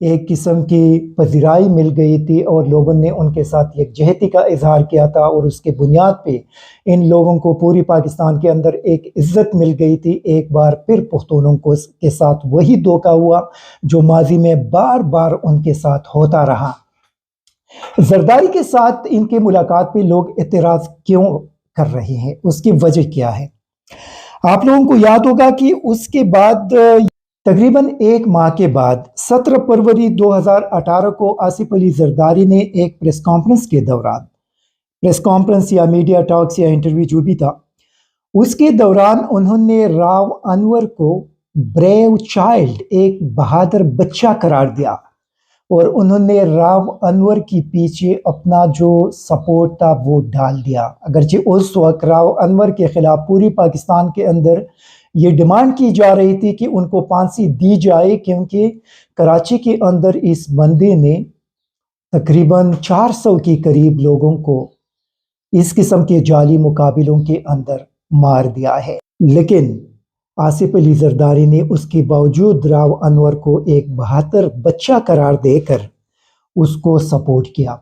ایک قسم کی پذیرائی مل گئی تھی اور لوگوں نے ان کے ساتھ یکجہتی کا اظہار کیا تھا، اور اس کے بنیاد پہ ان لوگوں کو پوری پاکستان کے اندر ایک عزت مل گئی تھی۔ ایک بار پھر پختونوں کو کے ساتھ وہی دھوکہ ہوا جو ماضی میں بار بار ان کے ساتھ ہوتا رہا۔ زرداری کے ساتھ ان کے ملاقات پہ لوگ اعتراض کیوں کر رہے ہیں، اس کی وجہ کیا ہے؟ آپ لوگوں کو یاد ہوگا کہ اس کے بعد تقریباً ایک ماہ کے بعد 17 فروری 2018 کو آصف علی زرداری نے ایک پریس کانفرنس کے دوران، پریس کانفرنس یا میڈیا ٹاکس یا انٹرویو جو بھی تھا، اس کے دوران انہوں نے راو انور کو بریو چائلڈ، ایک بہادر بچہ قرار دیا، اور انہوں نے راو انور کی پیچھے اپنا جو سپورٹ تھا وہ ڈال دیا۔ اگرچہ اس وقت راو انور کے خلاف پوری پاکستان کے اندر یہ ڈیمانڈ کی جا رہی تھی کہ ان کو پھانسی دی جائے، کیونکہ کراچی کے اندر اس بندے نے تقریباً 400 کے قریب لوگوں کو اس قسم کے جعلی مقابلوں کے اندر مار دیا ہے۔ لیکن آصف علی زرداری نے اس کے باوجود راو انور کو ایک بہادر بچہ قرار دے کر اس کو سپورٹ کیا۔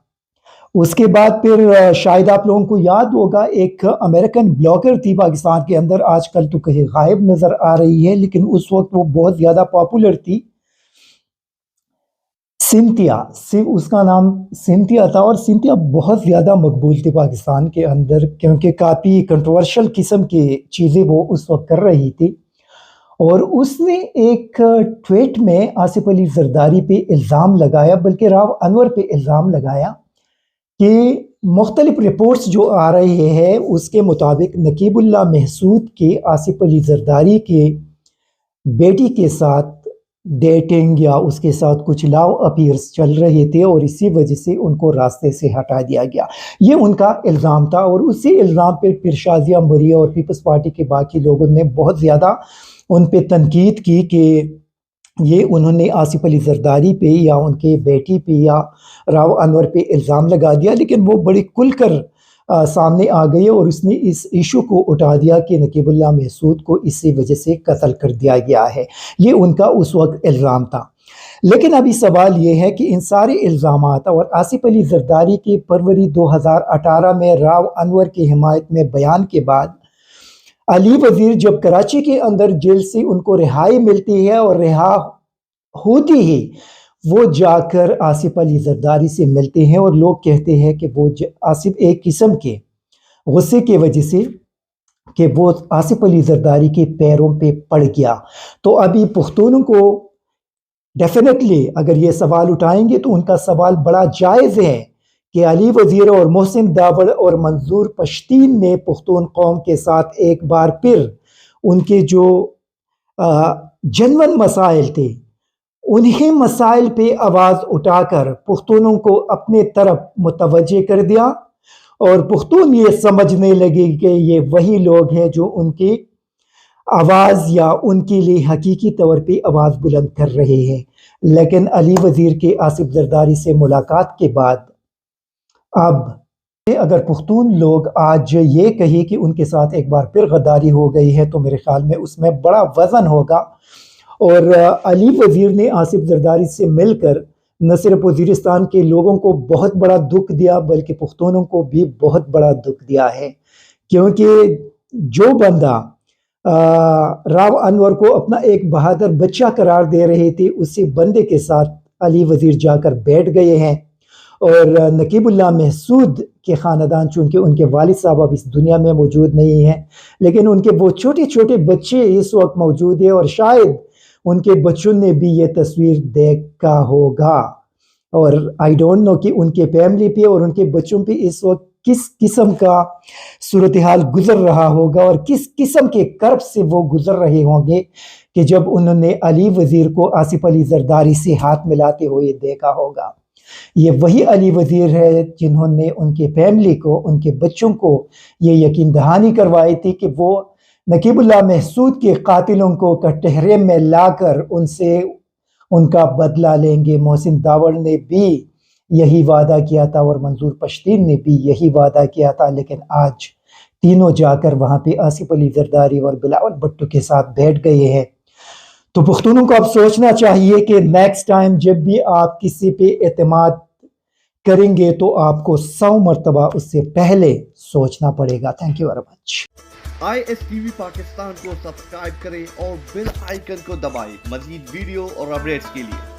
اس کے بعد پھر شاید آپ لوگوں کو یاد ہوگا، ایک امریکن بلاگر تھی پاکستان کے اندر، آج کل تو کہیں غائب نظر آ رہی ہے، لیکن اس وقت وہ بہت زیادہ پاپولر تھی، سنتھیا، اس کا نام سنتھیا تھا، اور سنتھیا بہت زیادہ مقبول تھی پاکستان کے اندر، کیونکہ کافی کنٹروورشل قسم کی چیزیں وہ اس وقت کر رہی تھی۔ اور اس نے ایک ٹویٹ میں آصف علی زرداری پہ الزام لگایا، بلکہ راو انور پہ الزام لگایا کہ مختلف رپورٹس جو آ رہے ہیں اس کے مطابق نقیب اللہ محسود کے آصف علی زرداری کے بیٹی کے ساتھ ڈیٹنگ یا اس کے ساتھ کچھ لاو افیئرس چل رہے تھے، اور اسی وجہ سے ان کو راستے سے ہٹا دیا گیا۔ یہ ان کا الزام تھا، اور اسی الزام پہ شازیہ مریا اور پیپلز پارٹی کے باقی لوگوں نے بہت زیادہ ان پہ تنقید کی کہ یہ انہوں نے آصف علی زرداری پہ یا ان کے بیٹی پہ یا راو انور پہ الزام لگا دیا، لیکن وہ بڑی کھل کر سامنے آ گئی، اور اس نے اس ایشو کو اٹھا دیا کہ نقیب اللہ محسود کو اسی وجہ سے قتل کر دیا گیا ہے۔ یہ ان کا اس وقت الزام تھا۔ لیکن ابھی سوال یہ ہے کہ ان سارے الزامات اور آصف علی زرداری کے فروری 2018 میں راو انور کی حمایت میں بیان کے بعد علی وزیر جب کراچی کے اندر جیل سے ان کو رہائی ملتی ہے، اور رہا ہوتی ہی وہ جا کر آصف علی زرداری سے ملتے ہیں، اور لوگ کہتے ہیں کہ وہ آصف ایک قسم کے غصے کی وجہ سے کہ وہ آصف علی زرداری کے پیروں پہ پڑ گیا۔ تو ابھی پختونوں کو ڈیفینیٹلی اگر یہ سوال اٹھائیں گے تو ان کا سوال بڑا جائز ہے کہ علی وزیر اور محسن داوڑ اور منظور پشتین نے پختون قوم کے ساتھ ایک بار پھر ان کے جو جنون مسائل تھے انہیں مسائل پہ آواز اٹھا کر پختونوں کو اپنے طرف متوجہ کر دیا، اور پختون یہ سمجھنے لگے کہ یہ وہی لوگ ہیں جو ان کی آواز یا ان کے لیے حقیقی طور پہ آواز بلند کر رہے ہیں۔ لیکن علی وزیر کے آصف زرداری سے ملاقات کے بعد اب اگر پختون لوگ آج یہ کہے کہ ان کے ساتھ ایک بار پھر غداری ہو گئی ہے تو میرے خیال میں اس میں بڑا وزن ہوگا، اور علی وزیر نے آصف زرداری سے مل کر نہ صرف وزیرستان کے لوگوں کو بہت بڑا دکھ دیا بلکہ پختونوں کو بھی بہت بڑا دکھ دیا ہے، کیونکہ جو بندہ راو انور کو اپنا ایک بہادر بچہ قرار دے رہے تھے اسی بندے کے ساتھ علی وزیر جا کر بیٹھ گئے ہیں، اور نقیب اللہ محسود کے خاندان چونکہ ان کے والد صاحب اب اس دنیا میں موجود نہیں ہیں، لیکن ان کے وہ چھوٹے چھوٹے بچے اس وقت موجود ہیں، اور شاید ان کے بچوں نے بھی یہ تصویر دیکھا ہوگا، اور آئی ڈونٹ نو کہ ان کے فیملی پہ اور ان کے بچوں پہ اس وقت کس قسم کا صورتحال گزر رہا ہوگا، اور کس قسم کے کرب سے وہ گزر رہے ہوں گے کہ جب انہوں نے علی وزیر کو آصف علی زرداری سے ہاتھ ملاتے ہوئے دیکھا ہوگا۔ یہ وہی علی وزیر ہے جنہوں نے ان کے فیملی کو، ان کے بچوں کو یہ یقین دہانی کروائی تھی کہ وہ نقیب اللہ محسود کے قاتلوں کو کٹہرے میں لا کر ان سے ان کا بدلہ لیں گے۔ محسن داوڑ نے بھی یہی وعدہ کیا تھا اور منظور پشتین نے بھی یہی وعدہ کیا تھا، لیکن آج تینوں جا کر وہاں پہ آصف علی زرداری اور بلاول بھٹو کے ساتھ بیٹھ گئے ہیں۔ تو پختونوں کو اب سوچنا چاہیے کہ نیکسٹ ٹائم جب بھی آپ کسی پہ اعتماد کریں گے تو آپ کو 100 مرتبہ اس سے پہلے سوچنا پڑے گا. Thank you very much. ISTV Pakistan کو سبسکرائب کریں اور بیل آئیکن کو دبائیں مزید ویڈیو اور اپڈیٹس کے لیے.